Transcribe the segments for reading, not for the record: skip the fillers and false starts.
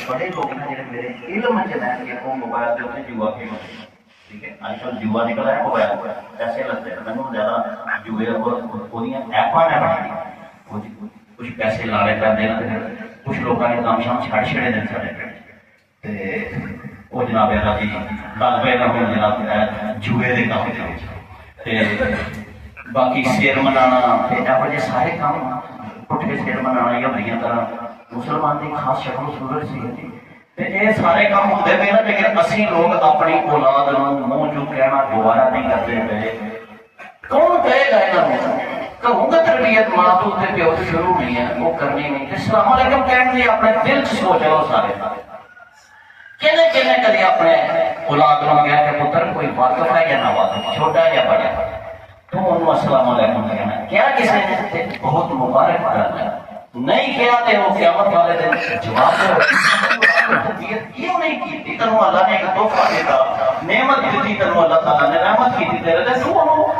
بڑے لوگ ہیں جڑے میرے علم چ لین کے وہ موبائل کے اتنے جوا کھیل ٹھیک ہے اج کل جوا نکل آیا موبائل پیسے لگتے ہیں مینوں زیادہ جوئے ایپاں نے بنا کچھ پیسے لالے کر دینا کچھ لوگوں نے کام شام چھڑ چھڑے دن سارے وہ جناب جی گل پہ نہ ہو جناب جوئے کے کام باقی سیر منانا یہو جہ سارے کام پٹھے سیر منانا یا بڑی طرح مسلمان کی خاص شکل صورت سی یہ سارے کام ہوتے پے نا لیکن اسی لوگ اپنی اولاد منہ چ کہنا گوارا نہیں کرتے پے کون کہے گا یہاں کہوں گا تربیت ماں تو پیو سے شروع نہیں ہے وہ کرنی نہیں السلام علیکم کہنے لیے اپنے دل چ سوچو سارے کہنے کہنے کدی اپنے اولاد کو کہا کہ پتر کوئی واقف ہے یا نہ واقف چھوٹا یا بڑا تم انہوں السلام علیکم کہنا کیا کسی نے بہت مبارک کرنا نہیں کیا تے وہ قیامت والے دن جواب کیوں نہیں کی تینوں اللہ نے ایک تحفہ دیتا نعمت دی تینوں اللہ تعالیٰ نے رحمت کی تیرے تے تو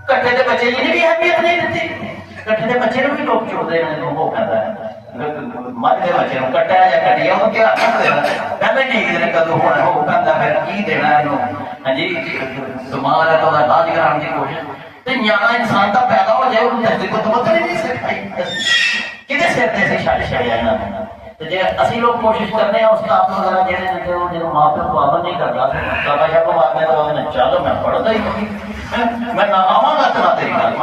کٹھے دے بچے جی نے بھی اہمیت نہیں دیتی کٹھے دے بچے نے بھی لوگ چھوڑتے ہیں وہ کہتا ہے مجھ کے بچے کو کٹا یا کٹیا وہ کیا پہلے نہیں دے کدو ہونا وہ کہتا پھر کی دینا ہاں جی دماغ ہے تو علاج کرانے کی کوشش تے نیانا انسان کا پیدا ہو جائے انہوں نے کو تو پتہ نہیں سکھائی کدے سر تے سے چھڑ چھڑیا انہاں تے جے اسی لوگ کوشش کرنے ہیں استاد وغیرہ جڑے نے جو ماں پیو پابند نہیں کردا بابا جی کو بات تو نے چلو میں پڑھدا ہی میں نہ آواں گا تنا تیری گل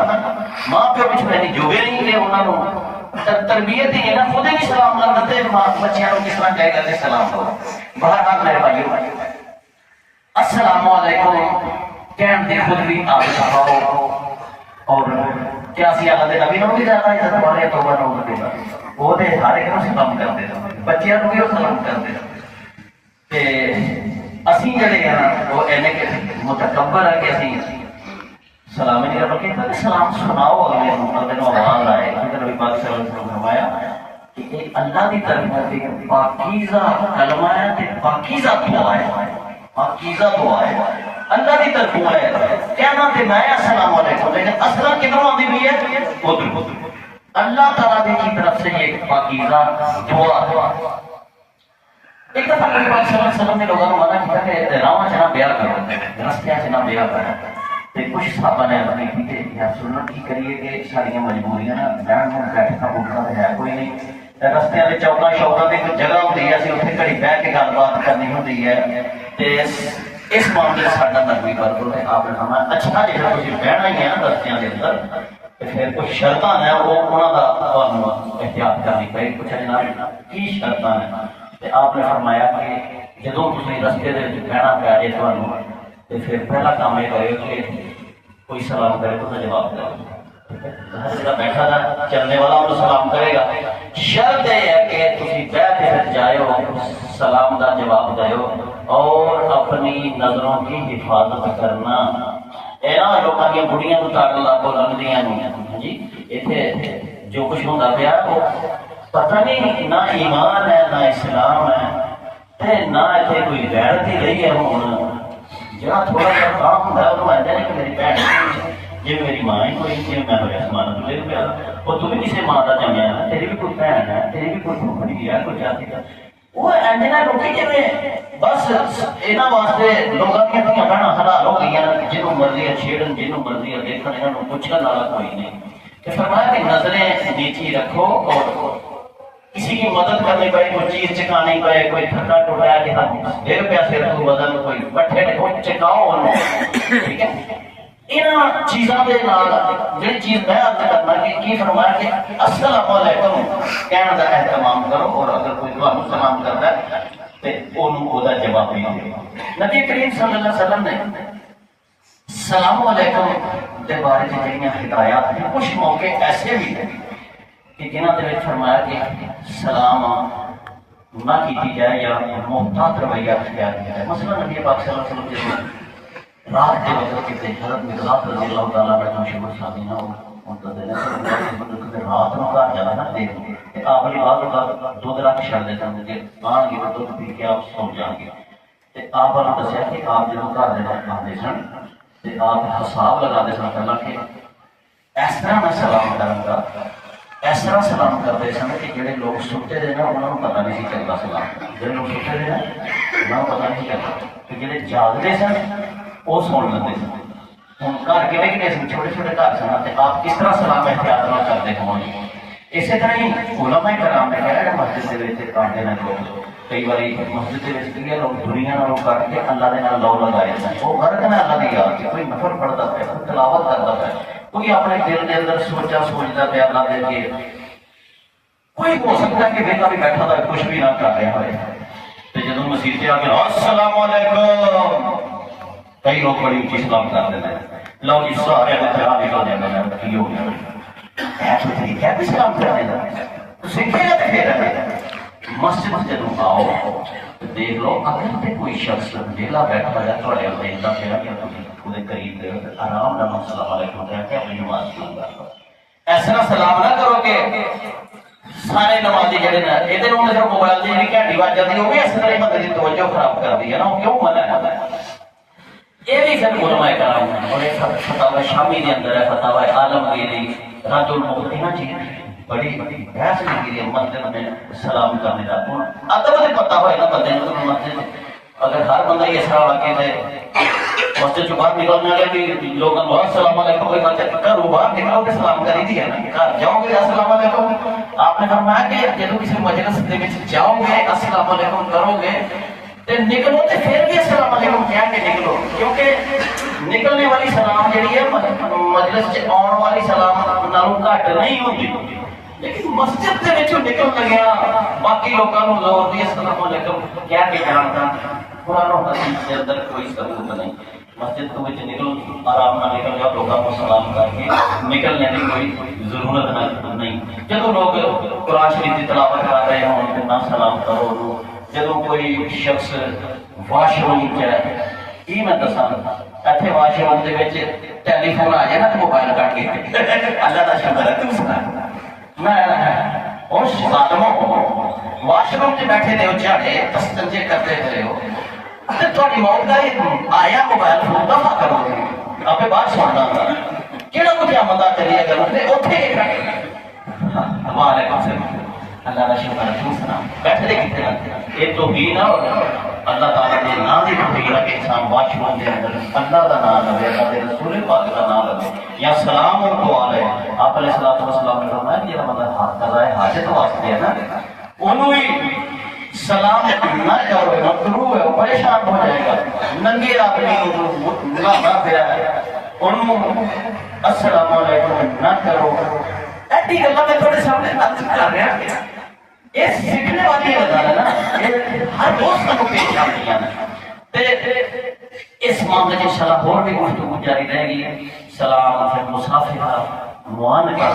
ماں پیو وچ میری جوگے نہیں کہ انہاں نو تربیت ہی نہ خود ہی سلام کر دتے ماں بچیاں نو کس طرح کہے گا کہ سلام کرو بہرحال میرے بھائیو السلام علیکم کہن دی خود بھی آپ سکھاؤ اور کیا سی اللہ دے نبی نو بھی زیادہ عزت والے توبہ نو کرتے وہ دے ہر ایک نو سلام کرتے بچیاں نو بھی وہ سلام کرتے تے اسی جڑے ہیں وہ اینے کہ متکبر ہے کہ اسی سلام نہیں کر بلکہ سلام سناؤ اگلے نو آواز آئے کہ نبی پاک صلی اللہ علیہ وسلم فرمایا کہ ایک اللہ دی طرف ایک پاکیزہ کلمہ ہے تے پاکیزہ دعا ہے پاکیزہ دعا ہے اللہ کی طرف ہے کہنا تے میں السلام علیکم لیکن اصل کدھروں آتی بھی ہے ادھر اللہ تعالیٰ کی طرف سے یہ پاکیزہ دعا ہے ایک دفعہ نبی پاک صلی اللہ علیہ وسلم نے لوگوں کو منع کیا کہ راواں چ نہ بیاہ کرو رستیاں چ نہ بیاہ کرو تے کچھ صحابہ نے اپنی کی یا سننا کی کریے کہ ساریاں مجبوریاں نا بہن بیٹھنا بولنا ہے کوئی نہیں رستیاں دے چوکاں شوکاں تے ایک جگہ ہوتی ہے اسی اتنے گھڑی بیٹھ کے گل بات کرنی ہوتی ہے تے اس معاملے ساڈا نرمی برتو ہے آپ نے فرمایا اچھا جہاں تسی بہنا ہی ہے نا رستیاں دے اندر تے پھر کچھ شرطاں ہیں وہ انہاں دا تانوں احتیاط کرنی پئی پوچھا جناب کی شرطاں ہیں تے آپ نے فرمایا کہ جدوں تسی رستے دے وچ بہنا پیا جے تانوں تے پھر پہلا کام یہ کرے کہ کوئی سلام کرے تو جواب دے جہاں بیٹھا تھا چلنے والا انہوں سلام کرے گا شرط یہ ہے کہ تسی بیٹھ کے جائیو سلام دا جواب دیو اور اپنی نظروں کی حفاظت کرنا اینا لوگوں کی بڑیاں تو تاڑن لا کو لنگدیاں نہیں جی ایتھے جو کچھ ہوندا پیا وہ پتہ نہیں نہ ایمان ہے نہ اسلام ہے تے نہ ایتھے کوئی غیرت ہی رہی ہے ہن جہاں تھوڑا سا کام ہوتا ہے انہوں آتا ہے کہ میری بہن جی میری ماں ہی کوئی نہیں میں ہویا سمان تو لے پیا اور تو بھی کسی ماں کا جمیا ہے تیری بھی کوئی بہن ہے تیری بھی کوئی پھوپھی ہے کوئی جاتی ہے وہ ایجنا لوکی جی بس یہاں واسطے لوگوں کی اپنی بہن حلال ہو گئی ہیں جنہوں مرضی ہے چھیڑن جنہوں مرضی ہے دیکھنے یہاں پوچھنے والا کوئی نہیں کہ فرمایا کہ نظریں نیچی رکھو اور کسی کی مدد کرنی پڑے کوئی چیز چکانی پڑے کوئی تھکا ٹوٹایا کہ ہم ڈیر پیا سر تو بدن کوئی بٹھے کوئی چکاؤ ٹھیک ہے ان چیزاں دے نال جڑی چیز میں عرض کرنا کہ کی فرمایا کہ السلام علیکم کہنے دا اہتمام کرو اور اگر کوئی تمہیں سلام کرتا ہے تے اونوں او دا جواب بھی دیو نبی کریم صلی اللہ علیہ وسلم نے السلام علیکم دے بارے میں جڑیاں ہدایات ہیں کچھ موقع ایسے بھی ہیں کہ جنہاں دے وچ فرمایا کہ سلام نہ کی جائے یا محتاط رویہ اختیار کیا جائے مثلا نبی پاک صلی اللہ علیہ وسلم جیسے رات کے وقت کہتے ہیں حضرت مقداد رضی اللہ تعالیٰ عنہ مشہور صحابی ہیں منتظر ہیں رات میں گھر جانا نا دیکھ کہ آپ نے بعض اوقات دودھ رکھ چھڑ دیتے ہیں کہ آن گے تو دودھ پی کے آپ سو جان گے تے آپ نے دسیا کہ آپ جب گھر دے وقت آتے سن تے آپ حساب لگا دے سن پہلا کہ اس طرح میں سلام کروں گا اس طرح سلام کرتے سن کہ جڑے لوگ ستے دے نا انہوں نے پتا نہیں چلتا سلام، جڑے لوگ ستے دے نا انہوں کو پتا نہیں چلتا، کہ جڑے جاگتے سن وہ سن لیتے سن۔ ہوں گھر کھے کھے سن، چھوٹے چھوٹے گھر سن، تو آپ کس طرح سلام احتیاط نہ کرتے ہوں گے؟ اسی طرح ہی علماء کرام نے کہا مسجد کے آتے ہیں لوگ، کئی بار مسجد کے لوگ دنیا نالوں کٹ کے اللہ کے لو لگائے ہیں، وہ غرض میں اللہ کی یاد کوئی نفل پڑھتا پیا، تلاوت کرتا پیا، کوئی اپنے دل کے اندر سوچتا پیا اللہ دے کے، کوئی ہو سکتا ہے کہ ویلا بھی بیٹھا تھا کچھ بھی نہ کر رہا ہے، تو جب مسیح سے آ کے السلام علیکم، کئی لوگ بڑی اونچی سلام کر دیتے ہیں، لو جی سارے خیال نکل جاتا ہے کی ہو گیا طریقہ بھی سلام کرنے کا سیکھے گا تو پھر مسجد جدوں آؤ دیکھ لو اگر کوئی شخص ویلا بیٹھا ہے تھوڑے دیکھتا پھر وہ قریب گئے آرام نال السلام علیکم کہہ کے اپنی نماز شروع کر دو۔ ایسا سلام نہ کرو کہ سارے نمازی جڑے نا یہ صرف موبائل کی جی گھنٹی بج جاتی وہ بھی اس طرح بندے کی توجہ خراب کر دی ہے نا، وہ کیوں منع ہے؟ یہ بھی سر علماء کرام ہیں، اور یہ فتاوی شامی کے اندر ہے، فتاوی عالمگیری رد المختلف چیز بڑی بحث لگی ہے مسجد میں سلام کرنے کا۔ ادب تو پتا ہوئے نا بندے کو مسجد، اگر ہر بندہ اس طرح واقع ہے مسجد سے باہر نکلنے والے بھی لوگوں کو السلام علیکم کوئی بات گھروں باہر نکلو گے سلام کری دی ہے نا، گھر جاؤ گے السلام علیکم، آپ نے فرمایا کہ جب کسی مجلس کے جاؤ گے السلام علیکم کرو گے نکلو تو پھر بھی السلام علیکم کہہ کے نکلو، کیونکہ نکلنے والی سلام جہی ہے مجلس سے آن والی سلام نالوں گھٹ نہیں ہوتی، لیکن مسجد کے وچوں نکل گیا باقی لوگوں کو زور دی السلام علیکم کہہ کے جانتا، قرآن و حدیث کے اندر کوئی ثبوت نہیں۔ مسجد کو نکل آرام نہ نکل جاؤ، لوگوں کو سلام کر کے نکلنے کی کوئی ضرورت نہیں۔ جب لوگ قرآن شریف کی تلاوت کر رہے ہوں تو نہ سلام کرو، جب کوئی شخص واش روم چ میں دساں اتنے واش روم کے ٹیلی فون آ جائے نا تو موبائل کٹ کے اللہ کا شکر ہے تم سنا میں واش روم سے بیٹھے رہے ہو جھاڑے استنجے کرتے رہے ہو تو تھوڑی موت کا آیا موبائل فون دفاع کرو گے آپ بات سننا کہڑا کچھ آمدہ چلیے کرو اتنے وعلیکم السلام اللہ کا شکر ہے تم سنا بیٹھے کتنے یہ تو بھی نہ اللہ تعالیٰ نے نام ہی توفیق ہے کہ انسان واش روم کے اندر اللہ کا نام لے، اللہ کے رسول پاک کا نام لے یا سلام اور دعا لے۔ آپ علیہ الصلوۃ والسلام نے فرمایا کہ جب بندہ ہاتھ کر رہا ہے حاجت واسطے ہے نا انہوں ہی سلام نہ کرو، مکروہ ہے، وہ پریشان ہو جائے گا۔ ننگے آدمی نہ پھرا ہے انہوں السلام علیکم نہ کرو۔ ایسی گلا میں تھوڑے سامنے عرض کر رہا ہوں، یہ سیکھنے والی گل ہے نا، ہر دوست کو پیش آتی ہیں۔ اس معاملے میں انشاءاللہ اور بھی گفتگو جاری رہے گی۔ سلام پھر مسافر کا معان کر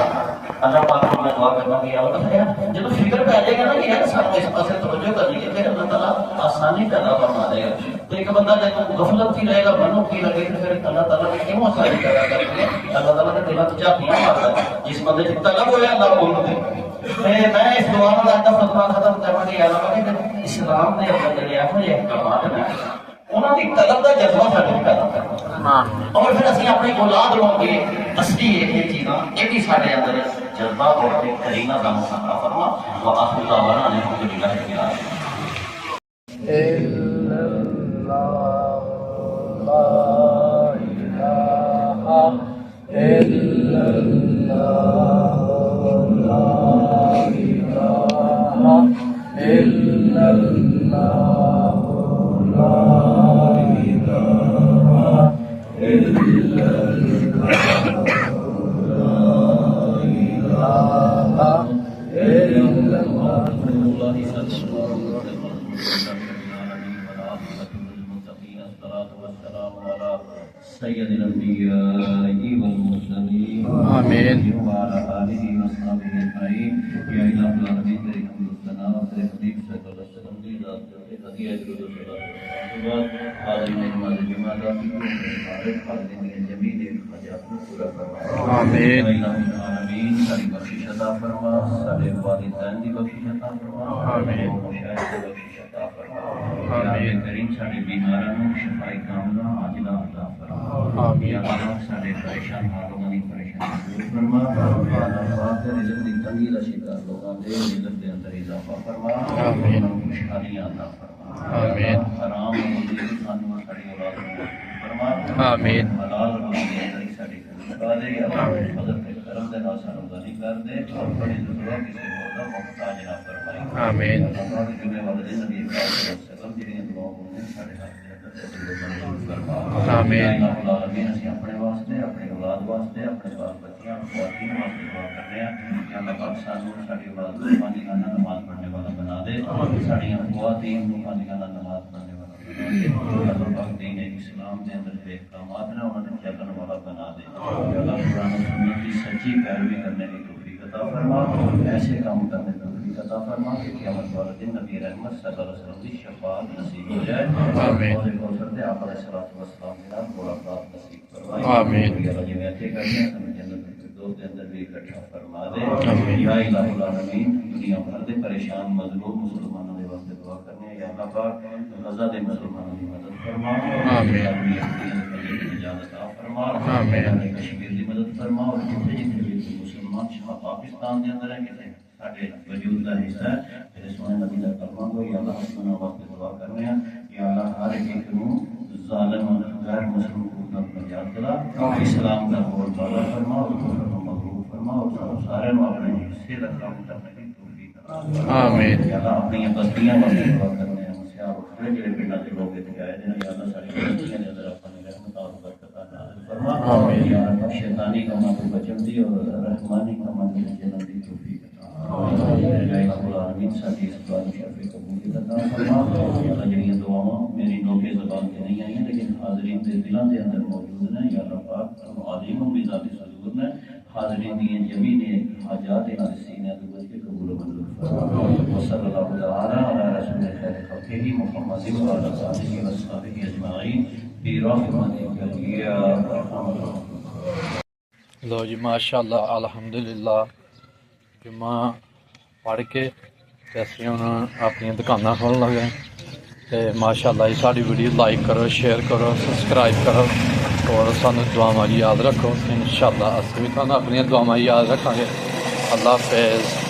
اللہ پاک کو میں دعا کرنا کہ اللہ جب فکر پہ آ جائے گا نا کہ یار سب اس پاس توجہ کرنی ہے پھر اللہ تعالیٰ آسانی پیدا فرما دے گا۔ تو ایک بندہ جب غفلت کی رہے گا بنو کی لگے تو پھر اللہ تعالیٰ نے کیوں آسانی پیدا کرنی ہے؟ اللہ تعالیٰ نے دلوں تو چاہیے مارتا ہے جس بندے سے طلب ہوا اللہ بول دے۔ میں اس دعا میں آتا فتویٰ ختم کرنے کی علاوہ کہ اسلام نے اپنے دل ایسے ہی احکامات میں انہوں کی طلب کا جذبہ سارے پیدا کرنا اور پھر اسی اپنی اولاد لوگ کے اصلی یہ چیزاں یہ بھی سارے اندر جذبہ اور کرینہ کا مسئلہ فرما وآخر دعوانا الحمدللہ رب سید الانبیاء والمرسلین آمین وعلى آلہ وصحبہ اجمعین یا الہ العالمین تیری حمد و ثنا تیرے حبیب صلی اللہ علیہ وسلم کی ذات کے ہدیہ درود و سلام کے بعد حاضرین نماز جمعہ کا حاضرین جمیل حاجات کو پورا فرما آمین الہ العالمین ساری بخشش عطا فرما سارے والدین کی بخشش عطا فرما آمین مشاہد کی بخشش عطا فرما آمین کریم سارے بیماروں شفاء کاملہ عاجلہ عطا فرما آمین یا اللہ سارے پریشان حالوں کی پریشان فرما رزق دی تنگی دا شکار لوگاں دے رزق دے اندر اضافہ فرما آمین خوشحالیاں عطا فرما آمین حرام مندی سانو ساڈی اولاد نوں فرما آمین حلال روزی دے اندر ساڈی کرا دے اللہ فضل تے کرم دے نال سانو غنی کر دے اور بڑی ضرورت کسے ہور دا محتاج نہ فرمائی آمین اللہ جڑے والدین نبی پاک صلی اللہ علیہ وسلم جڑیاں دعاواں نے ساڈے حق دے اندر آمین العالمین اسی اپنے واسطے اپنی اولاد واسطے اپنے بال بچیاں خواتین واسطے دعا کرنے ہیں کہ اللہ پاک سانو ساڈی اولاد کو پانچ گانا نماز پڑھنے والا بنا دے ساڈیاں خواتین کو پانچ گانا نماز پڑھنے والا بنا دے اللہ پاک دین اسلام دے اندر جو احکامات ہیں انہاں نے چلن والا بنا دے اللہ قرآن و سنت کی سچی پیروی کرنے کی توفیق عطا فرما ایسے کام کرنے کی توفیق عطا فرما کہ قیامت والے دن نبی رحمت صلی اللہ علیہ وسلم کی شفاعت نصیب ہو جائے آمین آپ علیہ السلام کے نام بڑا بات نصیب فرمائے آمین جی میں ایسے کرتے ہیں ہمیں جنت الفردوس کے اندر بھی اکٹھا فرما دے آمین یا الہ العالمین دنیا بھر دے پریشان مظلوم مسلمانوں کے واسطے دعا کرنے ہیں یا اللہ پاک غزہ دے مسلمانوں کی مدد فرما آمین اجازت عطا فرما آمین کشمیر کی مدد فرما اور جتنے جتنے بھی مسلمان پاکستان کے اندر ہے کہتے ہیں ساڈے وجود کا حصہ ہے میرے سونے نبی کا کلمہ کو یا اللہ سبحانہ واسطے دعا کرنے ہیں یا اللہ ہر ایک نو ظالم غیر مسلم کو نجات دلا اسلام کا بول بالا فرما اور مغرور فرما اور سارے اپنے حصے کا کام کرنے کی توفیق عطا آمین یا اللہ اپنی بستیاں واسطے دعا کرنے ہیں مسیح اور جڑے پنڈاں دے لوگ اتنے آئے ہیں یا اللہ ساری بستیاں دے اندر اپنی رحمت اور برکت نازل فرما آمین یا اللہ شیطانی کاموں سے بچن دی اور رحمانی کاموں سے جنت دی توفیق العالمین ساری اس دعا کو شفیع قبول عطا فرما یا اللہ جڑیاں دعاواں میری نوکے زبان تے نہیں آئیں لیکن حاضرین دے دلاں دے اندر موجود ہیں یا اللہ پاک عظیم و ذات صدور نے حاضرین دی جمیع حاجات انہاں دے سینے تو بچ کے قبول و منظور فرما وصلی اللہ تعالی علی رسول خیر خلقہ محمد و علی آلہ و صحبہ اجمعین برحمتک یا ارحم الراحمین لو جی ماشاءاللہ الحمدللہ جمعہ پڑھ کے ਅਸੀਂ ਹੁਣ ਆਪਣੀਆਂ ਦੁਕਾਨਾਂ ਖੋਲ੍ਹਣ ਲੱਗੇ ਤੇ ਮਾਸ਼ਾਅੱਲਾ ਜੀ ਸਾਡੀ ਵੀਡੀਓ ਲਾਈਕ ਕਰੋ ਸ਼ੇਅਰ ਕਰੋ ਸਬਸਕ੍ਰਾਈਬ ਕਰੋ ਔਰ ਸਾਨੂੰ ਦੁਆਵਾਂ 'ਚ ਯਾਦ ਰੱਖੋ ਇਨਸ਼ਾਅੱਲਾ ਅਸੀਂ ਵੀ ਤੁਹਾਨੂੰ ਆਪਣੀਆਂ ਦੁਆਵਾਂ 'ਚ ਯਾਦ ਰੱਖਾਂਗੇ ਅੱਲਾ ਹਾਫਿਜ਼।